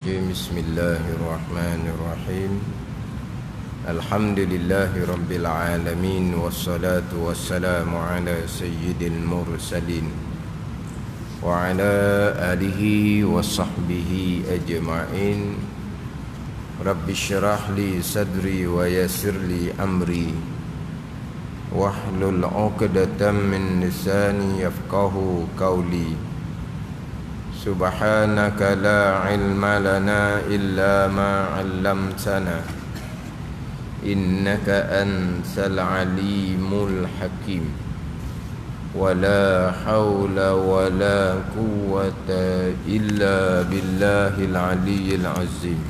Bismillahirrahmanirrahim. Alhamdulillahi rabbil alamin, wassalatu wassalamu ala sayyidil mursalin wa ala alihi wa sahbihi ajma'in. Rabbi syrah li sadri wa yassir li amri wahlul 'uqdatam min lisani yafqahu qawli. Subhanaka la ilma lana illa ma 'allamtana innaka antal alimul hakim. Wala haula wala quwwata illa billahil aliyyil azim.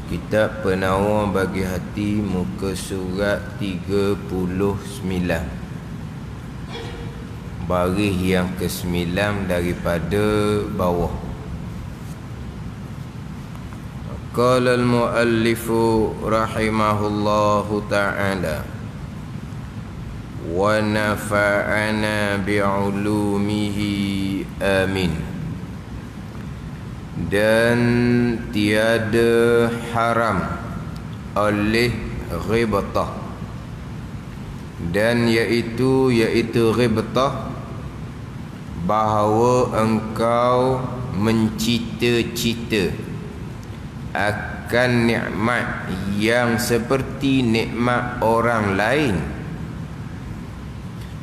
Kitab Penawar Bagi Hati, muka surat 39, baris yang ke-9 daripada bawah. Qala al-muallifu rahimahullahu ta'ala wa nafa'ana bi'ulumihi amin. Dan tiada haram oleh ghibtah, dan iaitu ghibtah, bahawa engkau mencita-cita akan nikmat yang seperti nikmat orang lain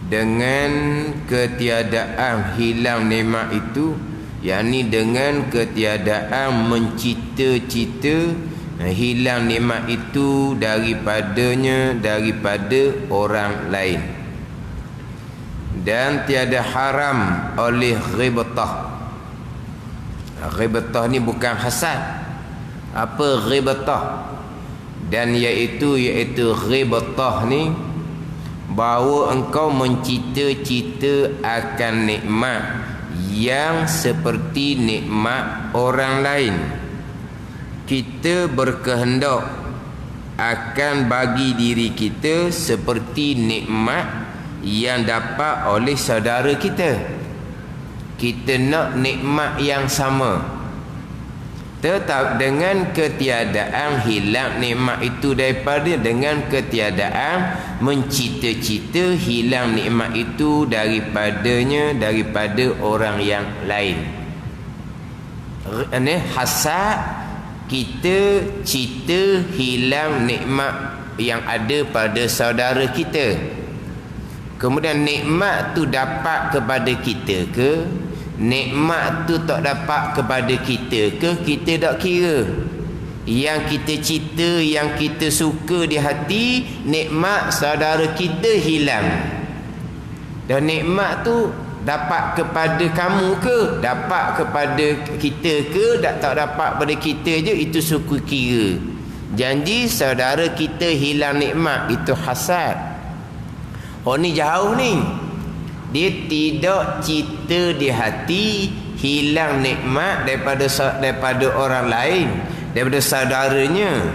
dengan ketiadaan hilang nikmat itu, yakni dengan ketiadaan mencita-cita hilang nikmat itu daripada orang lain. Dan tiada haram oleh ghibtah. Ghibtah ni bukan hasad. Apa ghibtah? Dan iaitu ghibtah ni bahawa engkau mencita-cita akan nikmat yang seperti nikmat orang lain. Kita berkehendak akan bagi diri kita seperti nikmat yang dapat oleh saudara kita. Kita nak nikmat yang sama, tetap dengan ketiadaan hilang nikmat itu daripada, dengan ketiadaan mencita-cita hilang nikmat itu daripada orang yang lain. Ini hasad, kita cita hilang nikmat yang ada pada saudara kita. Kemudian nikmat tu dapat kepada kita ke, nikmat tu tak dapat kepada kita ke, kita tak kira. Yang kita cita, yang kita suka di hati, nikmat saudara kita hilang. Dan nikmat tu dapat kepada kamu ke, dapat kepada kita ke, tak dapat pada kita je, itu suku kira. Janji saudara kita hilang nikmat, itu hasad. Oh ni jauh ni. Dia tidak cita di hati hilang nikmat daripada orang lain, daripada saudaranya.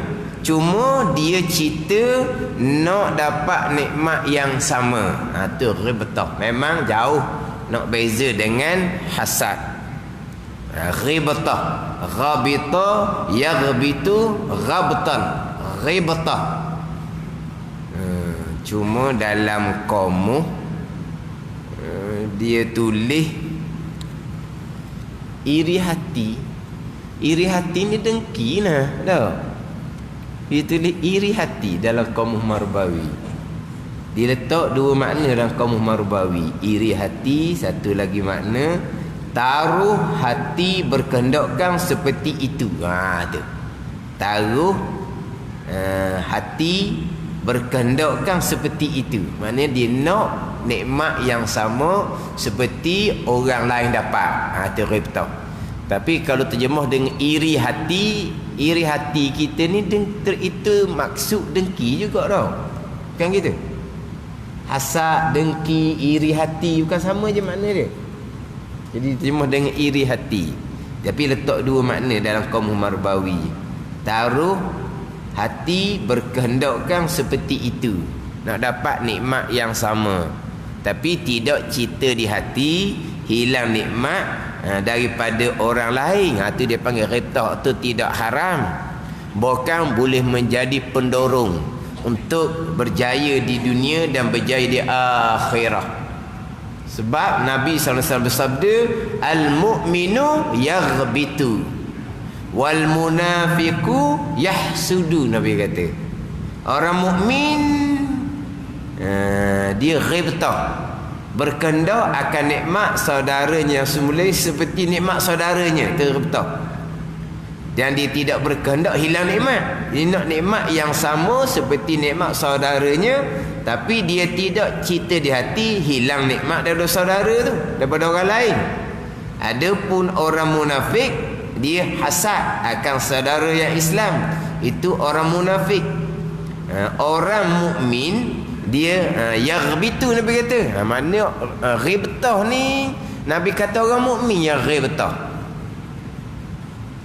Cuma dia cita nak dapat nikmat yang sama. Tu ghibtah. Memang jauh nak beza dengan hasad. Ghibtah, ghabita, yaghbitu, ghabtan. Ghibtah. Cuma dalam qamuh dia tulis iri hati. Iri hati ni dengki lah dah. Dia tulis iri hati dalam qamuh Marbawi. Dia letak dua makna dalam qamuh Marbawi. Iri hati, satu lagi makna taruh hati berkehendakkan seperti itu. Tu. Taruh hati berkehendakkan seperti itu. Maknanya dia nak nikmat yang sama seperti orang lain dapat. Itu ghibtah. Tapi kalau terjemah dengan iri hati kita ni itu maksud dengki juga tau. Kan gitu. Hasad, dengki, iri hati bukan sama je makna dia. Jadi terjemah dengan iri hati. Tapi letak dua makna dalam qamuh Marbawi. Taruh hati berkehendakkan seperti itu, nak dapat nikmat yang sama. Tapi tidak cita di hati hilang nikmat daripada orang lain. Itu dia panggil ghibtah. Itu tidak haram, bahkan boleh menjadi pendorong untuk berjaya di dunia dan berjaya di akhirah. Sebab Nabi SAW bersabda, al-mu'minu yaghbitu wal munafiqu yahsudu. Nabi kata orang mukmin dia ghibtah, berkendak akan nikmat saudaranya yang semula seperti nikmat saudaranya. Itu ghibtah. Dan dia tidak berkehendak hilang nikmat. Dia nak nikmat yang sama seperti nikmat saudaranya, tapi dia tidak cita di hati hilang nikmat daripada saudara tu, daripada orang lain. Adapun orang munafik, dia hasad akan saudara yang Islam. Itu orang munafik. Orang mukmin dia yaghbitu. Nabi kata mana ghibtah ni, Nabi kata orang mukmin yang ghibtah.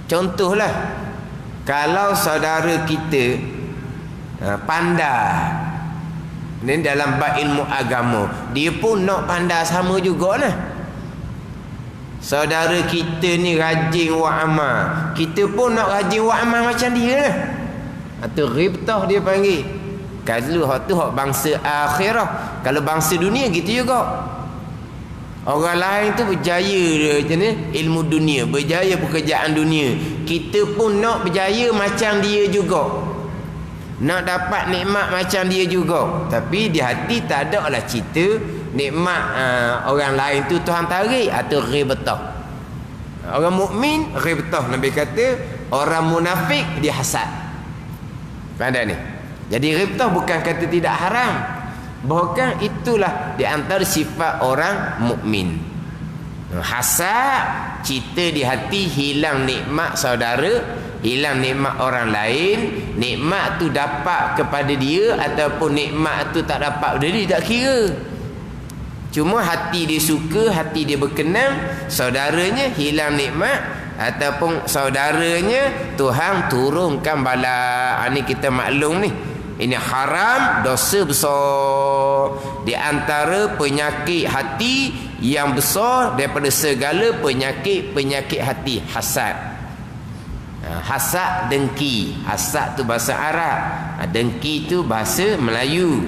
Contohlah, kalau saudara kita pandai ni dalam bab ilmu agama, dia pun nak pandai sama jugalah. Saudara kita ni rajin buat amal, kita pun nak rajin buat amal macam dia lah. Itu ghibtah dia panggil. Kalau hak tu hak bangsa akhirah. Kalau bangsa dunia gitu juga. Orang lain tu berjaya macam ni ilmu dunia, berjaya pekerjaan dunia, kita pun nak berjaya macam dia juga, nak dapat nikmat macam dia juga. Tapi di hati tak ada lah cerita nikmat orang lain tu Tuhan tarik atau ghibtah. Orang mukmin ghibtah. Nabi kata orang munafik dia hasad. Faham ni? Jadi ghibtah bukan kata tidak haram, bahkan itulah di antara sifat orang mukmin. Hasad, cita di hati hilang nikmat saudara, hilang nikmat orang lain. Nikmat tu dapat kepada dia ataupun nikmat tu tak dapat pada dia, tak kira. Cuma hati dia suka, hati dia berkenan, saudaranya hilang nikmat ataupun saudaranya Tuhan turunkan bala. Ini kita maklum ni, ini haram, dosa besar. Di antara penyakit hati yang besar daripada segala penyakit hati, hasad. Hasad, dengki. Hasad tu bahasa Arab, dengki tu bahasa Melayu.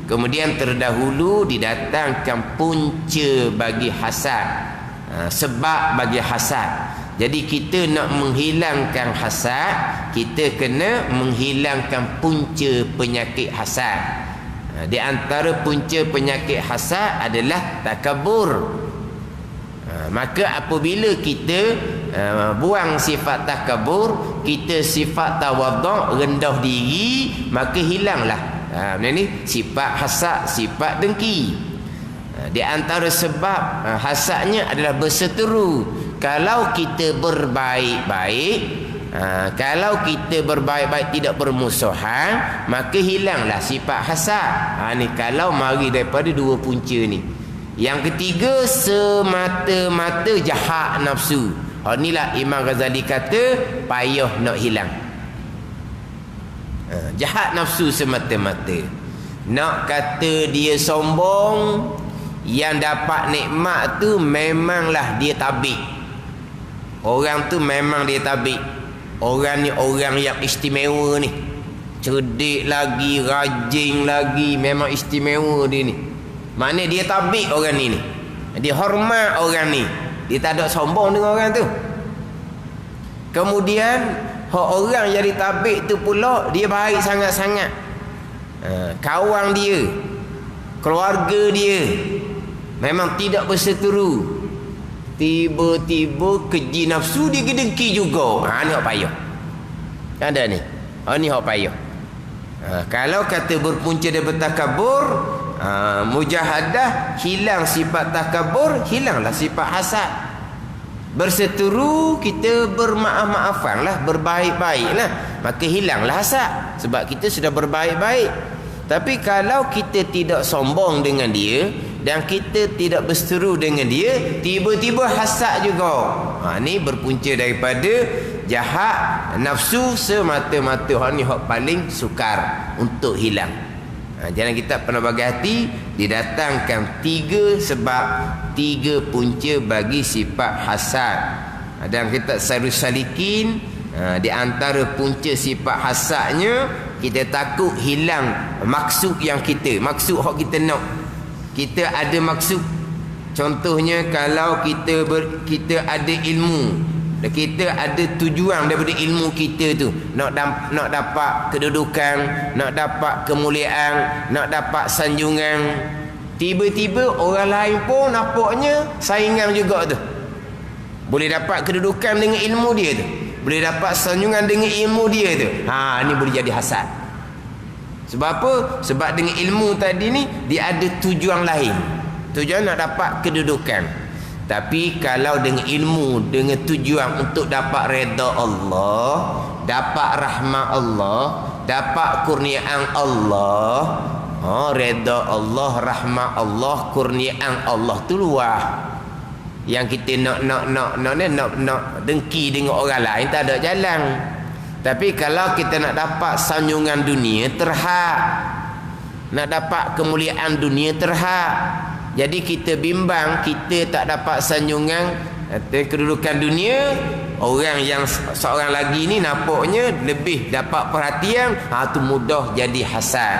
Kemudian terdahulu didatangkan punca bagi hasad, sebab bagi hasad. Jadi kita nak menghilangkan hasad, kita kena menghilangkan punca penyakit hasad. Di antara punca penyakit hasad adalah takabur. Maka apabila kita buang sifat takabur, kita sifat tawadhu', rendah diri, maka hilanglah ni sifat hasad, sifat dengki. Di antara sebab hasadnya adalah berseteru. Kalau kita berbaik-baik, kalau kita berbaik-baik tidak bermusuhan, maka hilanglah sifat hasad. Ni kalau mari daripada dua punca ni. Yang ketiga, semata-mata jahat nafsu. Inilah Imam Ghazali kata payah nak hilang. Jahat nafsu semata-mata. Nak kata dia sombong, yang dapat nikmat tu memanglah dia tabik. Orang tu memang dia tabik. Orang ni orang yang istimewa ni, cerdik lagi, rajin lagi, memang istimewa dia ni. Mana dia tabik orang ni. Dia hormat orang ni. Dia tak ada sombong dengan orang tu. Kemudian orang yang ditabik tu pula dia baik sangat-sangat. Kawan dia, keluarga dia memang tidak berseteru. Tiba-tiba keji nafsu dia gedengki juga. Ni hak payah. Ada ni. Ni hak payah. Kalau kata berpunca daripada takabur, mujahadah, hilang sifat takabur, hilanglah sifat hasad. Berseteru, kita bermaaf-maafanlah, berbaik-baiklah, maka hilanglah hasad. Sebab kita sudah berbaik-baik. Tapi kalau kita tidak sombong dengan dia dan kita tidak berseteru dengan dia, tiba-tiba hasad juga. Ni berpunca daripada jahat nafsu semata-mata. Ni hak paling sukar untuk hilang. Jalan kitab pernah bagi hati didatangkan 3 sebab 3 punca bagi sifat hasad. Dalam kitab Sairus Salikin, di antara punca sifat hasadnya, kita takut hilang maksud yang maksud hak kita nak. Kita ada maksud. Contohnya kalau kita ada ilmu, kita ada tujuan daripada ilmu kita tu, nak dapat kedudukan, nak dapat kemuliaan, nak dapat sanjungan. Tiba-tiba orang lain pun nampaknya saingan juga tu. Boleh dapat kedudukan dengan ilmu dia tu, boleh dapat sanjungan dengan ilmu dia tu. Ni boleh jadi hasad. Sebab apa? Sebab dengan ilmu tadi ni dia ada tujuan lain. Tujuan nak dapat kedudukan. Tapi kalau dengan ilmu, dengan tujuan untuk dapat redha Allah, dapat rahmat Allah, dapat kurniaan Allah, redha Allah, rahmat Allah, kurniaan Allah tu luar. Yang kita nak dengki dengan orang lain tak ada jalan. Tapi kalau kita nak dapat sanjungan dunia, terhad. Nak dapat kemuliaan dunia, terhad. Jadi kita bimbang kita tak dapat sanjungan kedudukan dunia, orang yang seorang lagi ni nampaknya lebih dapat perhatian, tu mudah jadi hasad.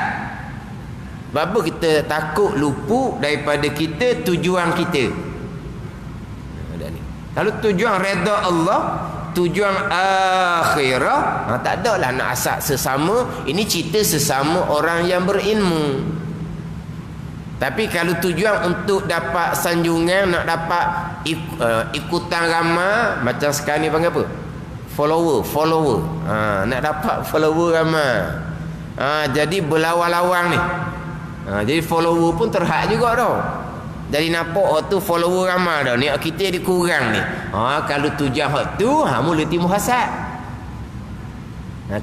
Sebab apa? Kita takut luput daripada kita tujuan kita. Kalau tujuan redha Allah, tujuan akhirah, tak adalah nak hasad sesama. Ini cerita sesama orang yang berilmu. Tapi kalau tujuan untuk dapat sanjungan, nak dapat ikutan ramai, macam sekarang ni panggil apa? Follower. Nak dapat follower ramai. Jadi berlawan-lawan ni. Jadi follower pun terhad juga tau. Jadi nampak tu follower ramai dah. Ni kita dia kurang ni. Kalau tujuan hak tu, mula timbul hasad.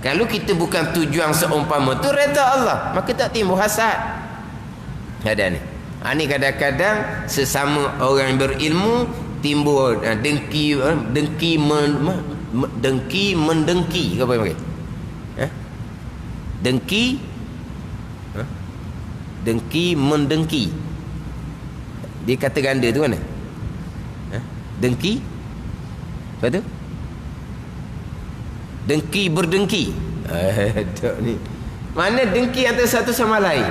Kalau kita bukan tujuan seumpama tu redha Allah, maka tak timbul hasad. Ada ni. Ni kadang-kadang sesama orang berilmu timbul dengki mendengki ke apa yang panggil? Dengki mendengki. Dia kata ganda tu mana? Dengki. Apa tu? Dengki berdengki. Tak ni. Mana dengki antara satu sama lain?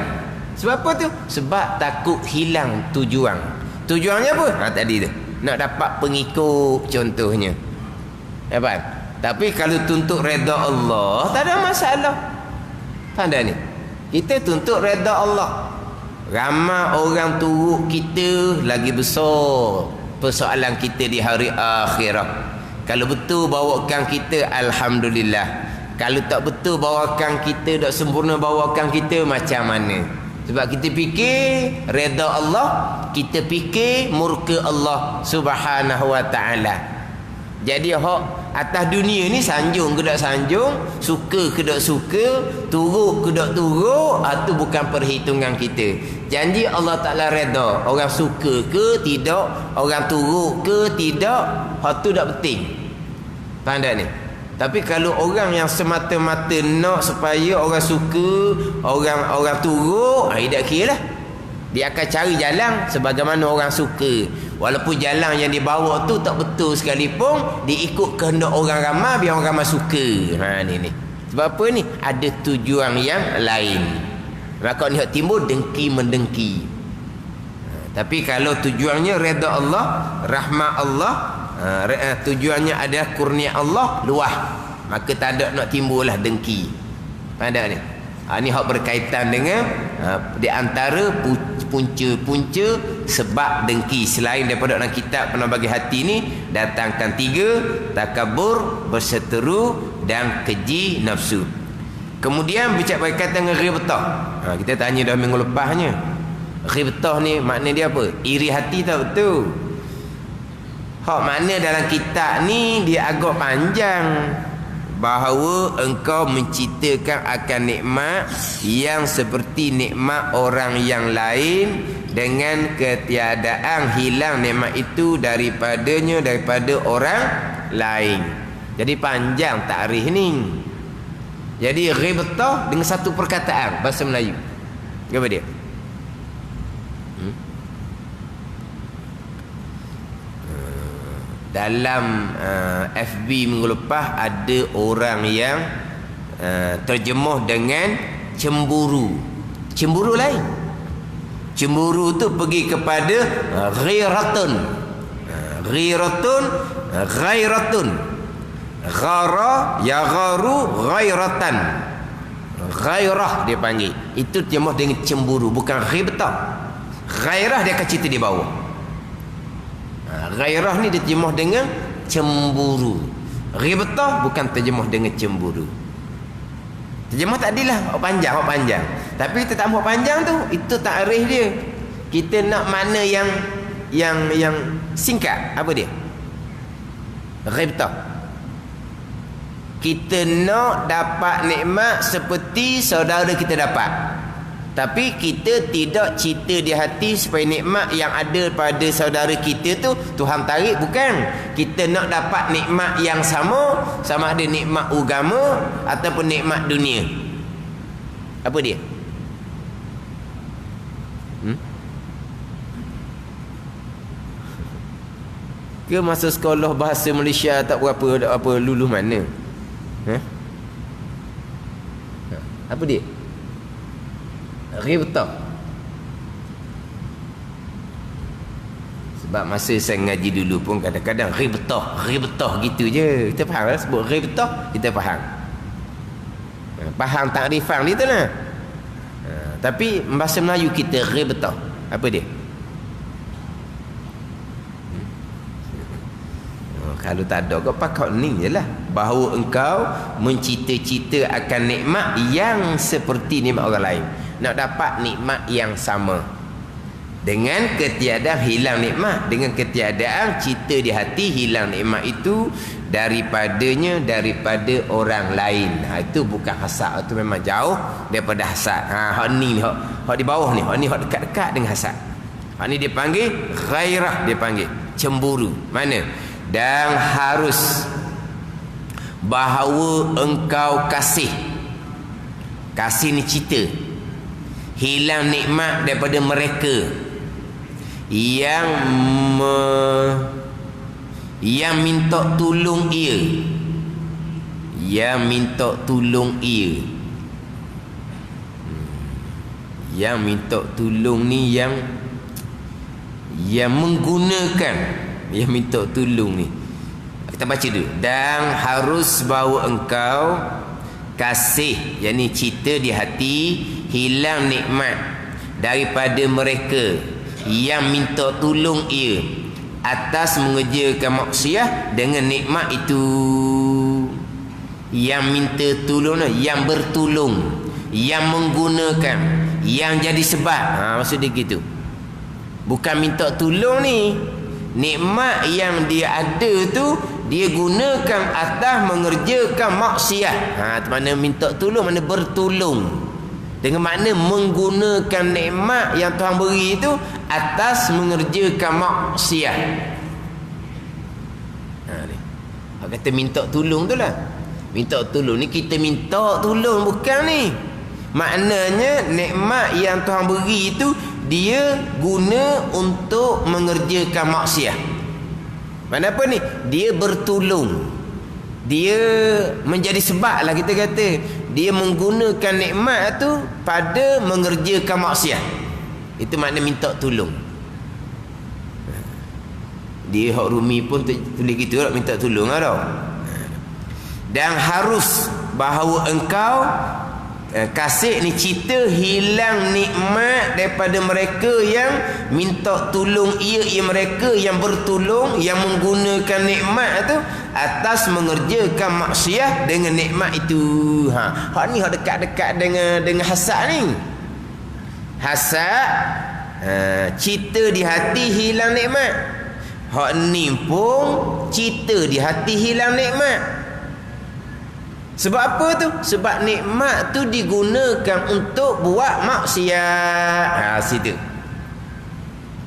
Sebab apa tu? Sebab takut hilang tujuan. Tujuannya apa? Tadi tu. Nak dapat pengikut contohnya. Apa? Tapi kalau tuntut redha Allah, tak ada masalah. Tanda ni. Kita tuntut redha Allah. Ramai orang turut kita lagi besar persoalan kita di hari akhirat. Kalau betul bawakan kita, alhamdulillah. Kalau tak betul bawakan kita, tak sempurna bawakan kita, macam mana? Sebab kita fikir redha Allah, kita fikir murka Allah Subhanahu wa ta'ala. Jadi hak atas dunia ni sanjung ke tak sanjung, suka ke tak suka, turut ke tak turut, tu bukan perhitungan kita. Janji Allah Ta'ala redha. Orang suka ke tidak, orang turut ke tidak, hak tu tak penting. Faham tak ni? Tapi kalau orang yang semata-mata nak supaya orang suka, orang turut, tak kira lah. Dia akan cari jalan sebagaimana orang suka. Walaupun jalan yang dibawa tu tak betul sekalipun, dia ikut kehendak orang ramai biar orang ramai suka. Ni. Sebab apa ni? Ada tujuan yang lain. Maka ni timbul dengki mendengki. Tapi kalau tujuannya redha Allah, rahmat Allah, tujuannya adalah kurnia Allah, luah, maka tak ada nak timbullah dengki. Ada ni. Ni hak berkaitan dengan di antara punca-punca sebab dengki. Selain daripada dalam kitab pernah bagi hati ni datangkan 3: takabur, berseteru dan keji nafsu. Kemudian bicara berkaitan dengan ghibtah. Kita tanya dah minggu lepasnya. Ghibtah ni makna dia apa? Iri hati tak betul. Hak mana dalam kitab ni dia agak panjang, bahawa engkau menceritakan akan nikmat yang seperti nikmat orang yang lain dengan ketiadaan hilang nikmat itu daripada orang lain. Jadi panjang takrif ni. Jadi ghibtah dengan satu perkataan bahasa Melayu. Apa dia? Dalam FB minggu lepas ada orang yang terjemuh dengan cemburu. Cemburu lain. Cemburu tu pergi kepada ghiratun. Ghiratun, ghairatun. Ghara, yagharu, ghairatan. Ghairah dia panggil. Itu terjemuh dengan cemburu, bukan ghibtah. Ghairah dia akan cerita di bawah. Ghairah ni diterjemuh dengan cemburu. Ghibtah bukan terjemuh dengan cemburu. Terjemuh tak adalah hak panjang. Tapi kita tak mahu panjang tu, itu takrif dia. Kita nak mana yang singkat. Apa dia? Ghibtah. Kita nak dapat nikmat seperti saudara kita dapat. Tapi kita tidak cerita di hati supaya nikmat yang ada pada saudara kita tu Tuhan tarik, bukan. Kita nak dapat nikmat yang sama ada nikmat agama ataupun nikmat dunia. Apa dia? Ke masa sekolah bahasa Malaysia tak berapa luluh mana? Apa dia? Ghibtah. Sebab masa saya ngaji dulu pun kadang-kadang ghibtah gitu je. Kita faham lah, sebut ghibtah kita faham. Faham takrifan dia tu lah. Tapi bahasa Melayu kita ghibtah. Apa dia? Kalau tak ada kau pakai ni je lah. Bahawa engkau mencita-cita akan nikmat yang seperti nikmat orang lain. Nak dapat nikmat yang sama. Dengan ketiadaan hilang nikmat. Dengan ketiadaan cita di hati hilang nikmat itu daripada orang lain. Itu bukan hasad. Itu memang jauh daripada hasad. Hak ni hak di bawah ni. Hak ni hak dekat-dekat dengan hasad. Hak ni dia panggil ghairah, dia panggil cemburu. Mana? Dan harus bahawa engkau kasih ni cita hilang nikmat daripada mereka yang minta tolong ia, yang minta tolong ni yang menggunakan, yang minta tolong ni. Kita baca dulu. Dan harus bahawa engkau kasih, yakni cita di hati hilang nikmat daripada mereka yang minta tolong ia atas mengerjakan maksiat dengan nikmat itu. Yang minta tolong, yang bertolong, yang menggunakan, yang jadi sebab. Maksud dia gitu. Bukan minta tolong ni, nikmat yang dia ada tu dia gunakan atas mengerjakan maksiat. Mana minta tolong, mana bertolong. Dengan makna menggunakan nikmat yang Tuhan beri itu atas mengerjakan maksiat. Dia kata minta tolong tu lah. Minta tolong ni kita minta tolong, bukan ni. Maknanya nikmat yang Tuhan beri itu dia guna untuk mengerjakan maksiat. Mana apa ni? Dia bertolong. Dia menjadi sebab lah kita kata. Dia menggunakan nikmat tu pada mengerjakan maksiat. Itu makna minta tolong. Dia hak Rumi pun tulis gitu lah, minta tolong lah tau. Dan harus bahawa engkau kasih ni cita hilang nikmat daripada mereka yang minta tolong ia mereka yang bertolong, yang menggunakan nikmat tu atas mengerjakan maksiat dengan nikmat itu. Hak ni hak dekat-dekat dengan hasad ni. Hasad cita di hati hilang nikmat. Hak ni pun cita di hati hilang nikmat. Sebab apa tu? Sebab nikmat tu digunakan untuk buat maksiat. Situ.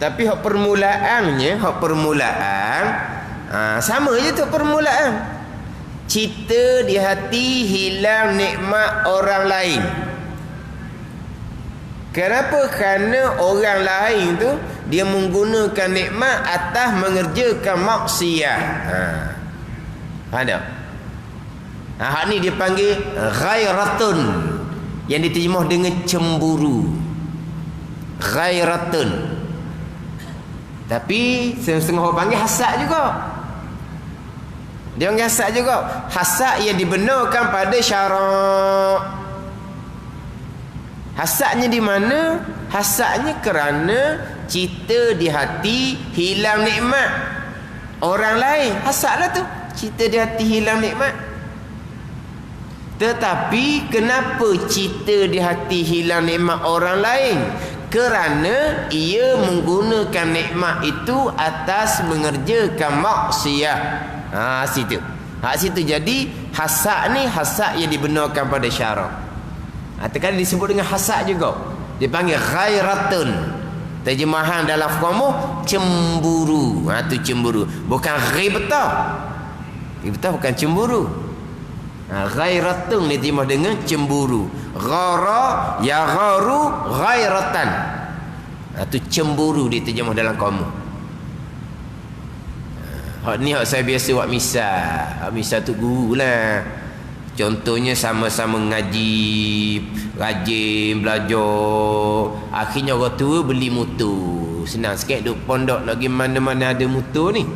Tapi hak permulaannya, sama je tu permulaan. Cita di hati hilang nikmat orang lain. Kenapa? Kerana orang lain tu dia menggunakan nikmat atas mengerjakan maksiat. Faham tak? Hak ni dia panggil ghairatun, yang diterjemah dengan cemburu. Ghairatun. Tapi setengah orang panggil hasad juga. Dia panggil hasad juga. Hasad yang dibenarkan pada syarak. Hasadnya di mana? Hasadnya kerana cita di hati hilang nikmat orang lain. Hasadlah tu. Cita di hati hilang nikmat. Tetapi kenapa cita di hati hilang nikmat orang lain? Kerana ia menggunakan nikmat itu atas mengerjakan maksiat. Situ. Situ jadi hasad ni hasad yang dibenarkan pada syarak. Terkadang disebut dengan hasad juga. Dia panggil ghairatun. Terjemahan dalam kamus cemburu. Tu cemburu. Bukan ghibtah. Ghibtah bukan cemburu. Ghairatun diterjemah dengan cemburu. Ghara yagharu ghairatan. Tu cemburu diterjemah dalam kamus. Hak ni hak saya biasa buat misal. Misal tu guru lah. Contohnya sama-sama ngaji, rajin belajar. Akhirnya orang tua beli motor. Senang sikit duduk pondok nak pergi mana-mana ada motor ni.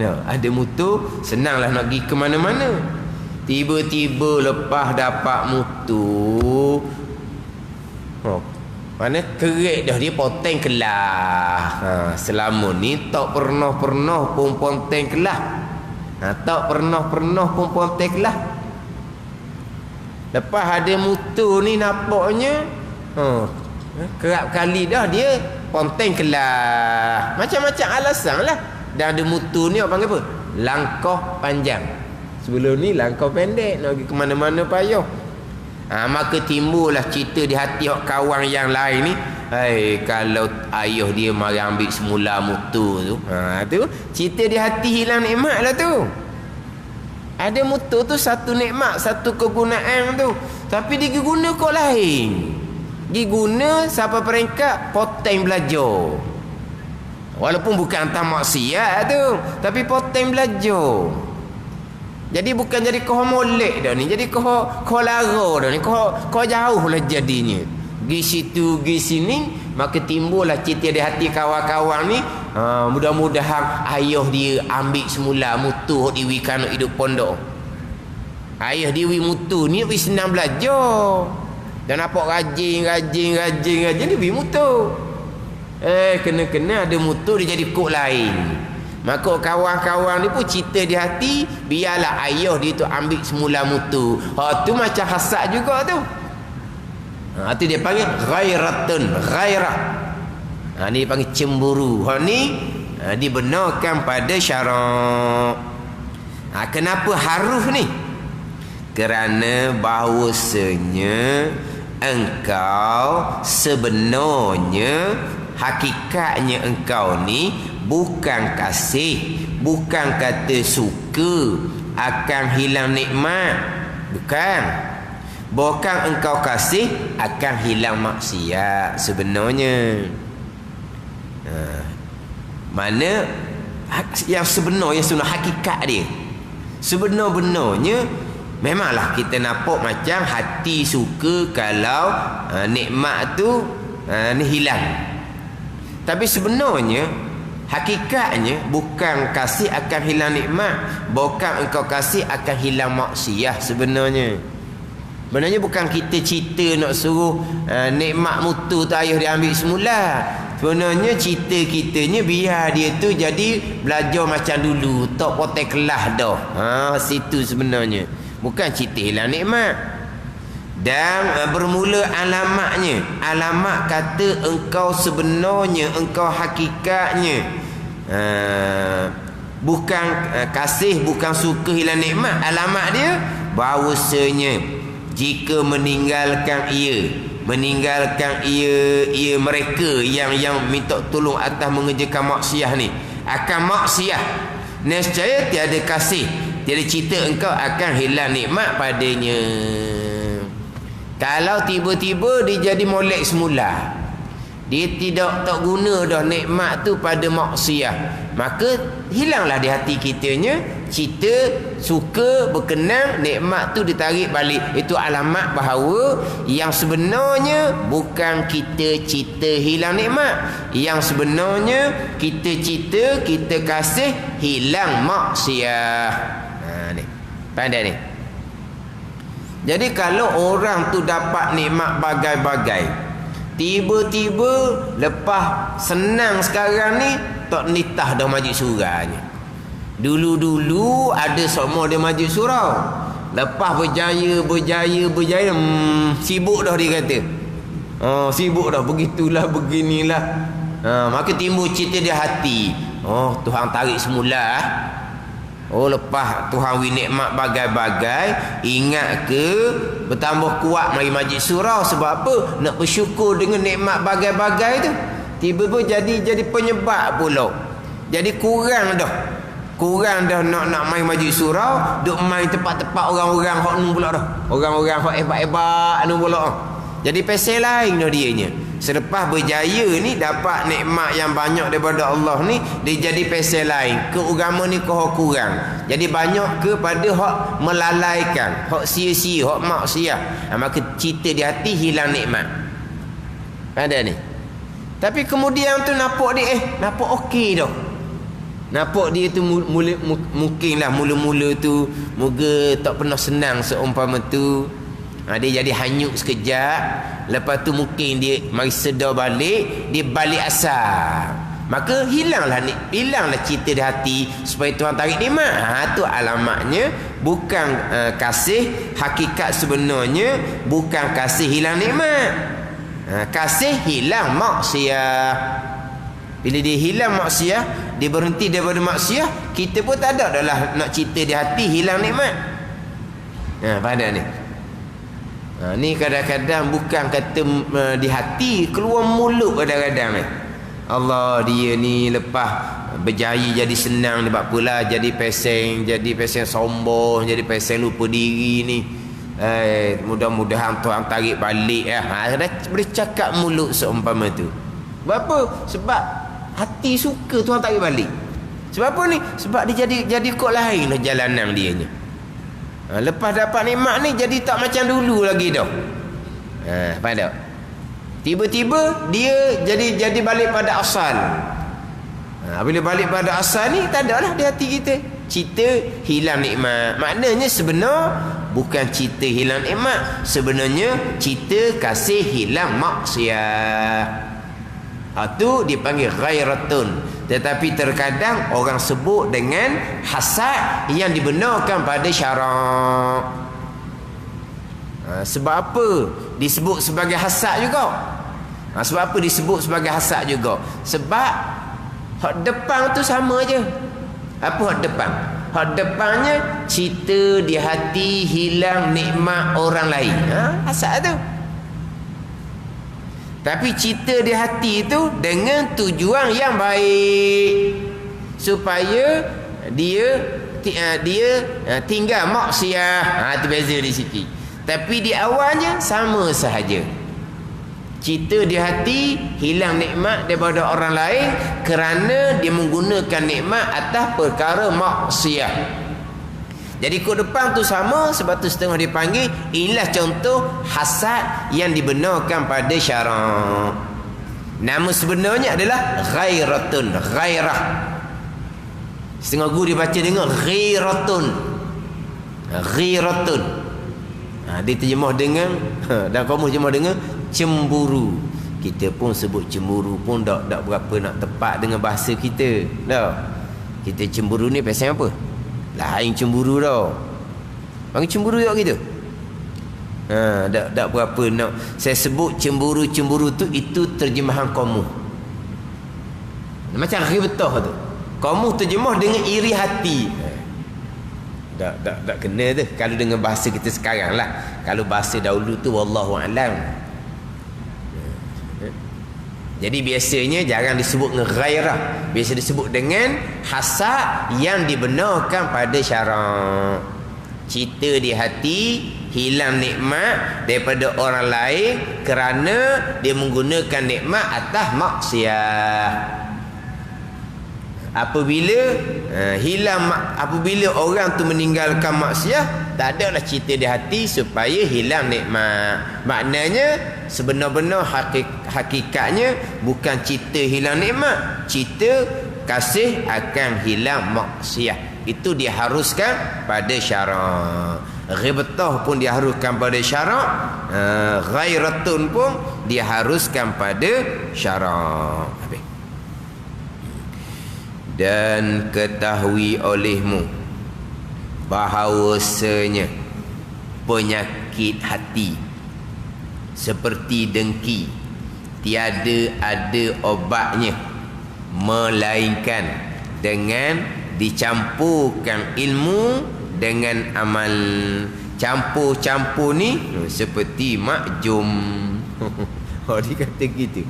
Ada motor, senanglah nak pergi ke mana-mana. Tiba-tiba lepas dapat motor, mana kerek dah dia poteng kelah. Selama ni tak pernah-pernah pun poteng kelah. Tak pernah-pernah pun poteng kelah. Lepas ada motor ni nampaknya kerap kali dah dia ponteng kelah. Macam-macam alasan lah. Dan ada motor ni orang panggil apa? Langkah panjang. Sebelum ni langkah pendek. Nak pergi ke mana-mana payah. Maka timbullah cerita di hati kawan yang lain ni. Kalau ayah dia mari ambil semula motor tu. Tu cerita di hati hilang nikmat lah tu. Ada motor tu satu nikmat, satu kegunaan tu. Tapi dia guna kok lain. Dia guna sampai peringkat poteng belajar. Walaupun bukan hantar maksiat tu, tapi poteng belajar. Jadi bukan jadi kau molek dah ni. Jadi kau lara dah ni. Kau jauh lah jadinya. Gi situ, gi sini. Maka timbullah cita di hati kawan-kawan ni. Mudah-mudahan ayah dia ambil semula motor di wikan hidup pondok. Ayah dia wi motor ni wi senang belajar. Dan nampak rajin dia wi motor. Kena-kena ada motor dia jadi kok lain. Maka kawan-kawan ni pun cita di hati biarlah ayah dia tu ambil semula motor. Tu macam hasad juga tu. Tu dia panggil ghairatun, ghairah. Ni dia panggil cemburu. Ni dibenarkan pada syarak. Kenapa harus ni? Kerana bahawasanya engkau sebenarnya hakikatnya engkau ni bukan kasih, bukan kata suka akan hilang nikmat. Bukan engkau kasih akan hilang maksiat sebenarnya. Mana yang sebenarnya hakikat dia. Sebenar-benarnya memanglah kita nampak macam hati suka kalau nikmat tu ni hilang. Tapi sebenarnya hakikatnya bukan kasih akan hilang nikmat, bukan engkau kasih akan hilang maksiat sebenarnya. Sebenarnya bukan kita cerita nak suruh nikmat mutu tu ayah dia ambil semula. Sebenarnya cerita kitanya biar dia tu jadi belajar macam dulu, tak potong kelas dah. Situ sebenarnya. Bukan cerita hilang nikmat. Dan bermula alamatnya. Alamat kata engkau sebenarnya, engkau hakikatnya bukan kasih, bukan suka hilang nikmat. Alamat dia bahawasanya jika meninggalkan mereka yang minta tolong atas mengerjakan maksiat ni akan maksiat, nescaya tiada kasih, tiada cita engkau akan hilang nikmat padanya. Kalau tiba-tiba dia jadi molek semula, dia tak guna dah nikmat tu pada maksiat, maka hilanglah di hati kitanya cita suka berkenan, nikmat tu ditarik balik. Itu alamat bahawa yang sebenarnya bukan kita cita hilang nikmat, yang sebenarnya kita cita, kita kasih hilang maksiat. Ni pandai ni. Jadi kalau orang tu dapat nikmat bagai-bagai, tiba-tiba lepas senang sekarang ni tak nitah dah majlis surahnya. Dulu-dulu ada semua dia majlis surau, lepas berjaya sibuk dah dia kata. Sibuk dah, begitulah beginilah. Maka timbul cita di hati, Tuhan tarik semula. Lepas Tuhan beri nikmat bagai-bagai, ingat ke bertambah kuat mari majlis surau. Sebab apa? Nak bersyukur dengan nikmat bagai-bagai tu. Tiba-tiba jadi penyebab pula. Jadi kurang dah nak main majlis surau, duk main tempat-tempat orang-orang hak nu pula dah. Orang-orang hak hebat-hebat nu pula. Jadi pasal lain dah dianya. Selepas berjaya ni dapat nikmat yang banyak daripada Allah ni, dia jadi pasal lain. Ke agama ni kau kurang. Jadi banyak kepada hak melalaikan, hak sia-sia, hak maksiat. Maka cita di hati hilang nikmat. Ada ni. Tapi kemudian tu nampak dia nampak okey dah. Nampak dia tu mungkinlah mula-mula tu moga tak pernah senang seumpama tu. Dia jadi hanyut sekejap. Lepas tu mungkin dia mari sedar balik, dia balik asal. Maka hilanglah cita di hati supaya Tuhan tarik nikmat. Tu alamatnya bukan kasih hakikat sebenarnya, bukan kasih hilang nikmat. Kasih hilang maksiat. Bila dia hilang maksiat, dia berhenti daripada maksiat, kita pun tak ada adalah nak cita di hati hilang nikmat. Pada ni. Ni kadang-kadang bukan kata di hati, keluar mulut kadang-kadang ni. Allah dia ni lepas berjaya jadi senang ni apalah, jadi peseng sombong, jadi peseng lupa diri ni. Mudah-mudahan Tuhan tarik balik boleh cakap mulut seumpama tu. Sebab apa? Sebab hati suka Tuhan tarik balik. Sebab apa ni? Sebab dia jadi kok lain lah jalanan dia ni. Lepas dapat nikmat ni jadi tak macam dulu lagi dah. Faham tak? Tiba-tiba dia jadi balik pada asal. Bila balik pada asal ni tak ada lah di hati kita cita hilang nikmat. Maknanya sebenar bukan cita hilang nikmat, sebenarnya cita kasih hilang maksiat. Itu dipanggil ghairatun. Tetapi terkadang orang sebut dengan hasad yang dibenarkan pada syarak. Sebab apa disebut sebagai hasad juga? Sebab apa disebut sebagai hasad juga? Sebab hak depan tu sama je. Apa hak depan? Hak depannya cita di hati hilang nikmat orang lain. Hasad tu. Tapi cita di hati itu dengan tujuan yang baik, supaya dia tinggal maksiat. Itu beza di situ. Tapi di awalnya sama sahaja. Cita di hati hilang nikmat daripada orang lain kerana dia menggunakan nikmat atas perkara maksiat. Jadi kod depan tu sama, sebab tu setengah dipanggil inilah contoh hasad yang dibenarkan pada syarak. Nama sebenarnya adalah ghairatun, ghairah. Setengah guru dibaca dengan ghairatun. Ghairatun. Dia terjemah dengan dan kamu terjemah dengan cemburu. Kita pun sebut cemburu pun tak berapa nak tepat dengan bahasa kita. Dah. Kita cemburu ni pasal apa? Lain cemburu dah. Panggil cemburu juga gitu. Tak berapa nak saya sebut cemburu tu, itu terjemahan kamu. Macam ghibtah tu. Kamu terjemah dengan iri hati. Tak kena tu kalau dengan bahasa kita sekarang lah. Kalau bahasa dahulu tu wallahu alam. Jadi biasanya jarang disebut dengan ghairah, biasa disebut dengan hasad yang dibenarkan pada syarak. Cita di hati hilang nikmat daripada orang lain kerana dia menggunakan nikmat atas maksiat. Apabila orang tu meninggalkan maksiat, tak ada lah cerita di hati supaya hilang nikmat. Maknanya sebenar-benar hakikatnya bukan cerita hilang nikmat, cerita kasih akan hilang maksiat. Itu diharuskan pada syarak. Ghibtah pun diharuskan pada syarak, ghairatun pun diharuskan pada syarak. Dan ketahui olehmu bahawasanya penyakit hati seperti dengki tiada ada obatnya melainkan dengan dicampurkan ilmu dengan amal. Campur-campur ni seperti makjum. Oh, dia kata gitu.